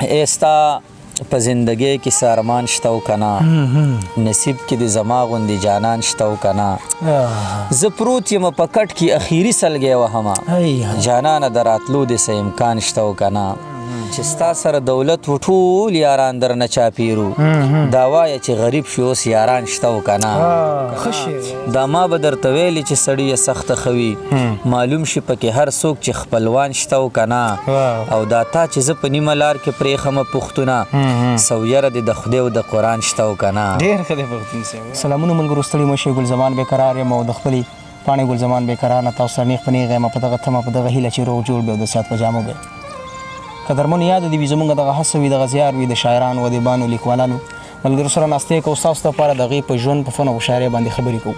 ایستا په زندګۍ کې څه ارمان شته او که نه نصیب کې د زما غوندې جانان شته او که نه زه پروت یم په کټ کې اخري سلګی وهمه جانانه د راتلو د څه امکان شته او که نه چې ستا سره دولت و ټول یاران درنه چاپیرو دا وایه چې غریب شو اوس یاران شته او که نه دا ما به درته ویلې چې سړی یې سخته ښه وي معلوم شي پکې هر څوک چې خپلوان شته او که نه او دا تا چې زه په نیمه لار کې پرېښمه پوښتونه سویره دې د خدای او د قرآن شته او که نه ډېر ښه دی پښتون صاحب. سلامونه ملګرو، ستړي مه شئ. ګل زمان بېقرار یم او د خپلې پاڼې ګل زمان بېقرار نه تاسو سره نیغ په نیغ یم په دغه تمه په دغه هیله چې روغ جوړ بې او د صحت په جامو بې. قدرمنو یاد دې وي زموږ دغه هڅه وي دغه زیار وي د شاعرانو ادیبانو لیکوالانو ملګرو سره ناستې کوو ستاسو دپاره د هغې په ژوند په فن او شاعرۍ باندې خبرې کوو.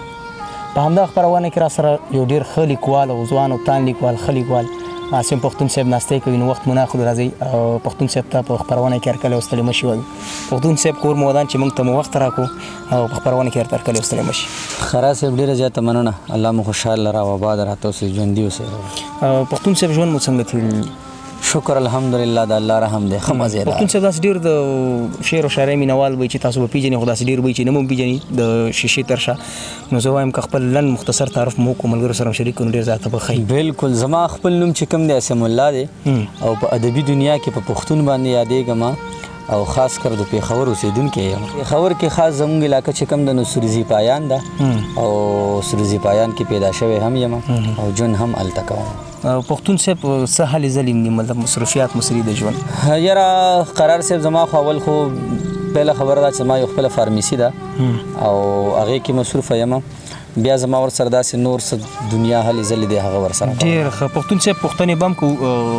په همدغه خپرونه کې را سره یو ډېر ښه لیکوال او ځوان او تان لیکوال ښه لیکوال عاصم پښتون صاحب ناستې کوي. نو وخت مو نه اخلو، راځئ پښتون صاحب ته په خپرونه کې هرکلی او ستړي مه شي وایو. پښتون صاحب کور مو ودان چې موږ ته مو وخت راکړو او په خپرونه کې هرکلی او ستړي مه شي. خرا صاحب ډېره زیاته مننه، الله مو خوشحاله را او آباد راته اوسئ، ژوندي اوسئ. پښتون صاحب ژوند مو څنګه تېر؟ شکر الحمدلله د الله رحم دی، ښه مزې ده. پښتون صاحب داسې ډېر د شعر او شاعرۍ مینوال وایي چې تاسو به پېژنئ، خو داسې ډېر وایي چې نه مو پېژني د شیشې تر شا. نو زه وایم که خپل لنډ مختصر تعارف مو وکړو ملګرو سره شریک کړو، ډېر زیاته به ښه وي. بالکل. زما خپل نوم چې کوم دی عاصم الله دی او په ادبي دنیا کې په پښتون باندې یادېږم او خاص کر د پېښور اوسېدونکی یم. پېښور کې خاص زموږ علاقه چې کوم د نو سروزي پایان ده او سروزي پایان کې پیدا شوی هم یم او ژوند هم هلته کوم. پښتون صاحب څه هلې ځلې دي مطلب مصروفیات مصري د ژوند؟ یاره قرار صاحب زما خو اول خو پهله خبره ده چې زما یو خپله فارمیسي ده او هغې کې مصروفه یم. بیا زما ورسره داسې نور څه دنیا هلې ځلې دی هغه ورسره ډېر ښه. پښتون صاحب پوښتنې به هم کوو،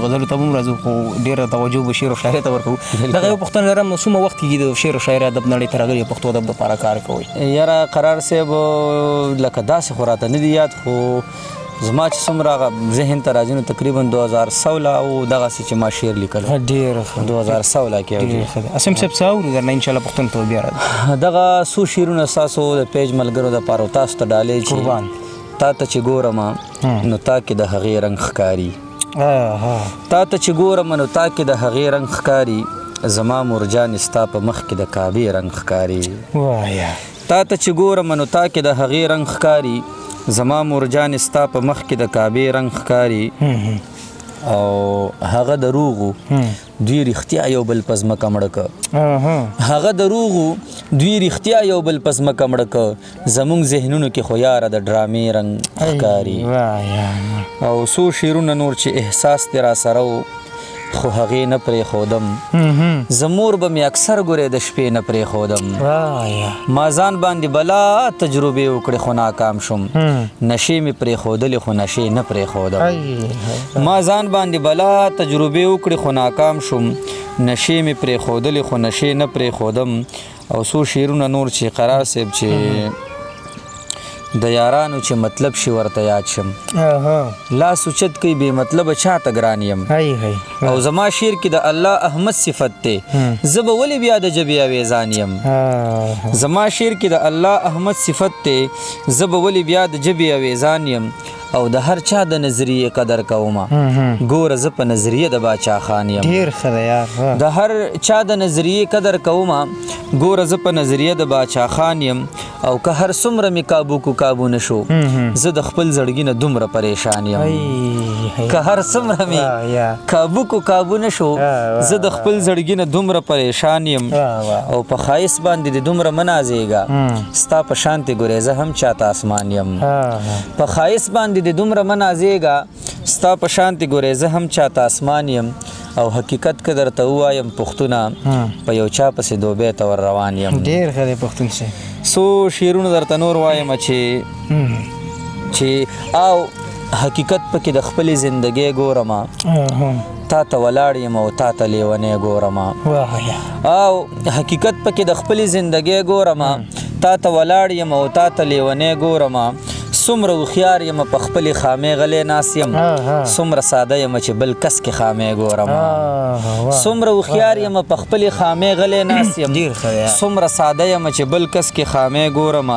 غزلو ته به هم راځو، خو ډېره توجه به شعر او شاعرۍ ته ورکوو. دغه یو پوښتنه لرم، نو څومره وخت کېږي د شعر او شاعرۍ ادب نړۍ ته راغلي پښتو ادب دپاره کار کوئ؟ یاره قرار صاحب لکه داسې خو راته نه دي یاد، خو زما چې څومره ذهن ته راځي نو تقریبا 2016 او دغسې چې ما شعر لیکل. ډېر ښه. 2016 کې ډېر ښه دی. عاصم صاحب څه اورو درنه انشاءالله پښتنو ته بیا راځو. دغه څو شعرونه ستاسو د پیج ملګرو دپاره او تاسو ته ډالۍ چې قربان تا ته چې ګورم نو تا کې د هغې رنګ ښکاري، تا ته چې ګورم نو تا کې د هغې رنګ ښکاري، زما مرجان ستا په مخ کې د کعبې رنګ ښکاري. تا ته چې ګورم نو تا کې د هغې رنګ ښکاري، زما مرجان ستا په مخ کې د کعبې رنګ ښکاري. او هغه دروغو دوی رښتیا یو بل په ځمکه مړه که، هغه دروغو دوی رښتیا یو بل په ځمکه مړه که، زموږ ذهنونو کې خو یاره د ډرامې رنګ ښکاري. او څو شعرونه نور چې احساس دې را سره و خو هغې نه پرېښودم، زمور به مې اکثر ګورې د شپې نه پرېښودم. ما ځان باندې بلا تجربې وکړې خو ناکام شم، نشې مې پرېښودلې خو نشې نه پرېښودم. ما ځان باندې بلا تجربې وکړې خو ناکام شم، نشې مې پرېښودلې خو نشې نه پرېښودم. او څو شعرونه نور چې قرار صاحب چې د یارانو چې مطلب شي ورته یاد شم، لاس اوچت کوي بې مطلبه چاته ګران یم. او زما شعر کې د الله احمد صفت دی، زه به ولې بیا د ژبې اویزان یم. زما شعر کې د الله احمد صفت دی، زه به ولې بیا د ژبې اویزان یم. او د هر چا د نظریې قدر کومه، ګوره زه په نظریه د باچا خان یم. ډېر ښه دی یار. د هر چا د نظریې قدر کومه، ګوره زه په نظریه د باچا خان یم. او که هر څومره مې کابو کو کابو نشو، زه د خپل زړګي نه دومره پریشان یم. که هر څومره مې کابو کو کابو نشو، زه د خپل زړګي نه دومره پریشان یم. او په ښایست باندې د دومره مه نازېږه، ستا په شانتې ګورې زه هم چاته اسمان یم. په ښایست باندې د دومره مه نازېږه، ستا په شانتې ګورې زه هم چاته اسمان یم. او حقیقت که درته ووایم پښتونه، په یو چا پسې دوبۍ ته ور روان یم. ډېر ښه دی پښتون صاحب. څو شعرونه درته نور وایم چې او حقیقت پکې د خپلې زندګۍ ګورمه، تا ته ولاړ یم او تا ته لیونی ګورمه. او حقیقت پکې د خپلې زندګۍ ګورمه، تا ته ولاړ یم او تا ته لیونی ګورمه. څومره هوښیار یم په خپلې خامې غلی ناست یم، څومره ساده یم چې بل کس کې خامې ګورم. څومره هوښیار یم په خپلې خامې غلی ناست یم، څومره ساده یم چې بل کس کې خامې ګورم.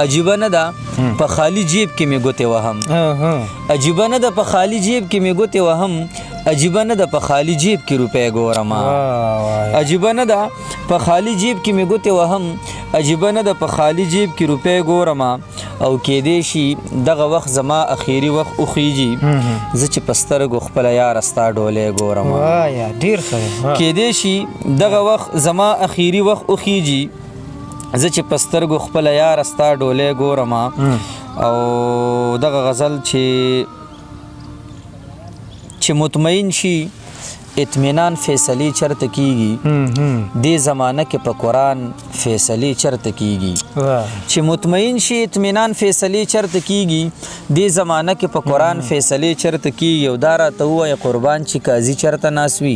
عجیبه نه ده په خالی جیب کې مې ګوتې وهم، عجیبه نه ده په خالی جیب کې مې ګوتې وهم. عجیبه نه ده په خالی جیب کې روپۍ ګورم عجیبه نه ده په خالی جیب کې مې ګوتې وهم عجیبه نه ده په خالی جیب کې روپۍ ګورم او کېدی شي دغه وخت زما اخیری وخت وخیږي زه چې په سترګو خپله یاره ستا ډولۍ ګورم کېدی شي دغه وخت زما اخیری وخت وخیږي زه چې په سترګو خپله یاره ستا ډولۍ ګورم او دغه غزل چې مطمئن شي اطمینان فیصلې چرته کیږي دې زمانه کې په قرآن فیصلې چرته کیږي چې مطمئن شي اطمینان فیصلې چرته کیږي دې زمانه کې په قرآن فیصلې چرته کیږي او دا راته ووایه قربان چې قاضي چرته ناست وي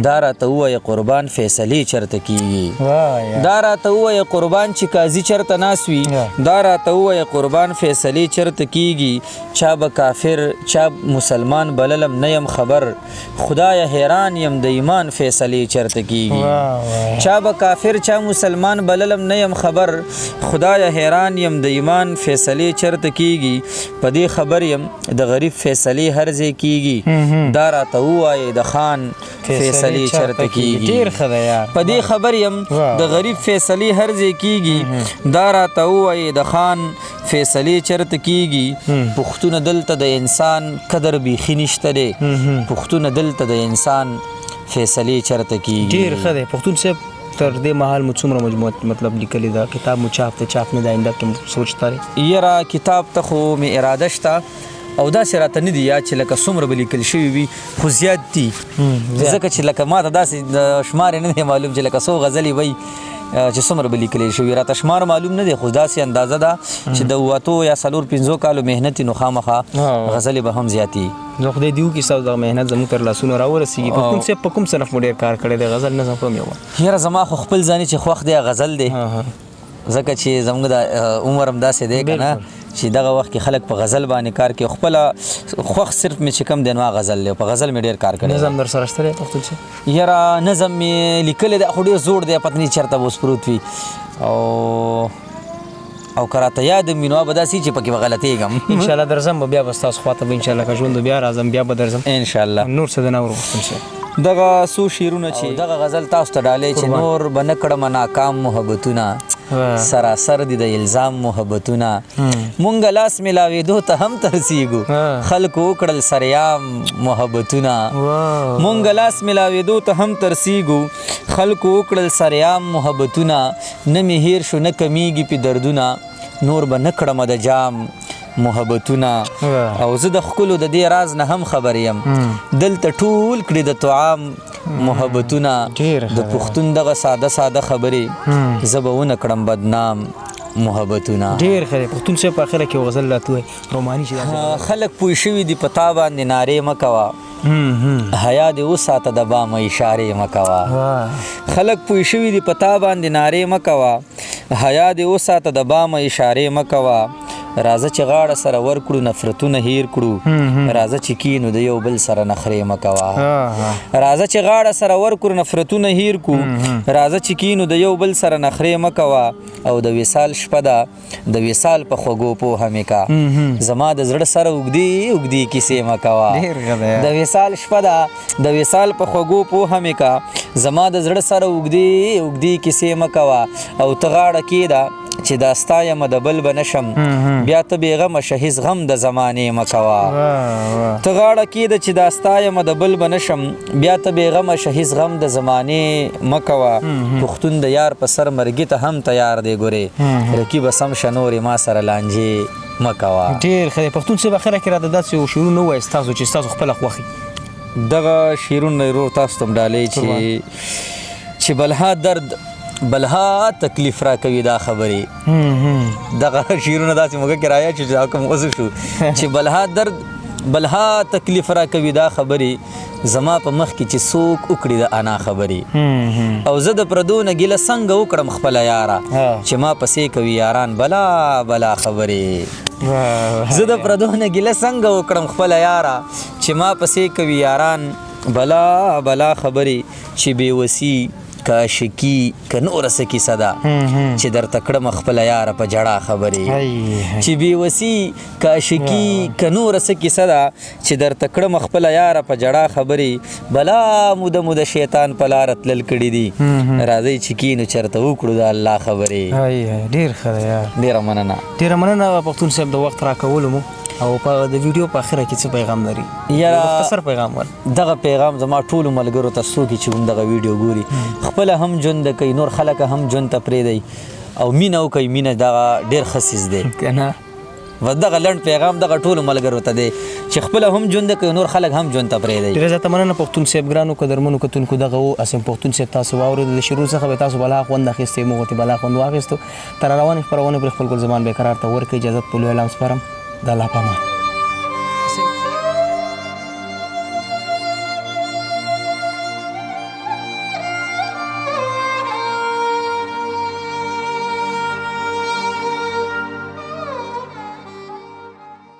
دا راته ووایه قربان فیصلې چرته کیږي دا راته ووایه قربان چې قاضي چرته ناست وي دا راته ووایه قربان فیصلې چرته کیږي چا به کافر چا مسلمان بللم نه یم خبر خدایه حیران یم د ایمان فیصلې چرته کیږي چا به کافر چا مسلمان بللم نه یم خبر خدایه حیران یم د ایمان فیصلې چرته کیږي په دې خبر یم د غریب فیصلې هر ځای کیږي دا راته ووایه د خان فیصلې چرته کیږي په دې خبر یم د غریب فیصلې هر ځای کیږي دا راته ووایه د خان فیصلې چرته کیږي پښتون دلته د انسان قدر بیخي نشته دی پښتون دلته د انسان فیصلې چرته کیږي ډیر ښه دی پښتون صاحب تر دې مهال مو څومره مجموعه مطلب لیکلې ده کتاب مو چاپ نه ده آینده کې سوچ تارې یاره کتاب ته خو مې اراده شته او داسې راته نه دي یاد چې لکه څومره به لیکل شوي وي خو زیات دي ځکه چې لکه ما ته داسې شمار یې نه دی معلوم چې لکه څو غزلې وي چې څومره به لیکلی شوي راته شمار معلوم نه دی خو داسې اندازه ده چې د 8 یا 4-5 کالو محنت نو خامخا غزلې به هم زیاتې نو خدای دې وکړي ستاسو دغه محنت زموږ تر لاسونو راورسېږي پښتون صاحب په کوم صنف مو ډېر کار کړی دی غزل نظم کوم یو یاره زما خو خپل ځاني چې خوښ دی غزل دی ځکه چې زموږ د عمر هم داسې دی که نه چې دغه وخت کې خلک په غزل باندې کار کوي خپله خوښ صرف مې چې کم دی نو غزل دی په غزل مې ډېر کار کړی نظم در سره شته دی پښتون صاحب یاره نظم مې لیکلی دی خو ډېر زوړ دی پته نه چېرته به اوس پروت وي او که راته یاد وي نو به داسې چې پکې به غلطېږم انشاءالله درځم به بیا به ستاسو خواته به انشاءالله که ژوند بیا راځم بیا به درځم انشاءالله نور څه د نه اورو پښتون صاحب دغه څو شعرونه چې دغه غزل تاسو ته ډالۍ چې نور به نه کړم ناکام محبتونه سراسر دي د الزام محبتونه مونږ لاس ملاوېدو ته هم ترسیږو خلکو وکړل سریام محبتونه مونږ لاس ملاوېدو ته هم ترسیږو خلکو وکړل سریام محبتونه نه مې هیر شو نه کمیږي پې دردونه نور به نه کړم د جام محبتونه او زه د ښکلو د دې راز نه هم خبر یم دلته ټول کړي د طعام محبتونه د پښتون دغه ساده خبرې زه به ونه کړم بدنام محبتونه ډېر ښه دی پښتون صاحب په اخره کې غزل راته وایي روماني چې خلک پوه شوي دي په تا باندې نارې مه کوه حیا دې وساته د بامه اشارې مه کوه خلک پوه شوي دي په تا باندې نارې مه کوه حیا دې وساته د بامه اشارې مه کوه راځه چې غاړه سره ورکړو نفرتونه هیر کړو راځه چې کینو د یو بل سره نخرې مه کوه راځه چې غاړه سره ورکړو نفرتونه هیر کړو راځه چې کینو د یو بل سره نخرې مه کوه او د وصال شپه ده د وصال په خوږو پوهه مې کا زما د زړه سره اوږدې کیسې مه کوه د وصال شپه ده د وصال په خوږو پوهه مې کا زما د زړه سره اوږدې کیسې مه کوه او ته غاړه کېږده چې دا ستا یم د بل به نشم بیا ته بېغمه شه هېڅ غم د زمانې مه کوه ته غاړه کېږده چې دا ستا یم د بل به نشم بیا ته بېغمه شه هېڅ غم د زمانې مه کوه پښتون د یار په سر مرګي ته هم تیار دی ګورې رقیبه سم شه نورې ما سره لانجې مه کوه ډېر ښه دی پښتون صاحب اخره کې راته داسې یو شعرونه ووایه ستاسو چې ستاسو خپله خوښي دغه شعرونه ورور تاسو ته هم ډالۍ چې بلها تکلیف را کوي دا خبرې دغه شعرونه داسې موږ کې رایا چې دا کوم اوس شو چې بلها تکلیف را کوي دا خبرې زما په مخ کې چې څوک وکړي د انا خبرې او زه د پردو نه ګیله څنګه وکړم خپله یاره چې ما پسې کوي یاران بلا خبرې زه د پردو نه ګیله څنګه وکړم خپله یاره چې ما پسې کوي یاران بلا بلا خبرې چې بېوسي که عاشقي که نوره څه کیسه ده چې درته کړم خپله یاره په جړا خبرې چې بېوسي که عاشقي که نوره څه کیسه ده چې درته کړم خپله یاره په جړا خبرې بلا موده موده شیطان په لاره تلل کړي دي راځئ چې کینو چېرته وکړو د الله خبرې ډېر ښه دی یار ډېره مننه پښتون صاحب د وخت راکولو مو او په د ویډیو په اخره کې څه پیغام لري مختصر پیغام ور دغه پیغام زما ټولو ملګرو ته څوک چې کوم دغه ویډیو ګوري خپله هم ژوند کوي نور خلک هم ژوند ته پرېږدئ او مینه وکوئ مینه دغه ډېر ښه څیز دی که نه دغه لنډ پیغام دغه ټولو ملګرو ته دی چې خپله هم ژوند کوي نور خلک هم ژوند ته پرېږدئ ډېره زیاته مننه پښتون صاحب ګرانو قدرمنو کتونکو دغه و اسیم پښتون صاحب تاسو واورېدو د شروع څخه به تاسو بلا خوند اخیستی موږ ورته بلا خوند واخیستو تر روانې خپرونې پرې خپل ګل زمان بېقرار ته ورکړئ اجازت په لوی اعلان سپارم د الله په امان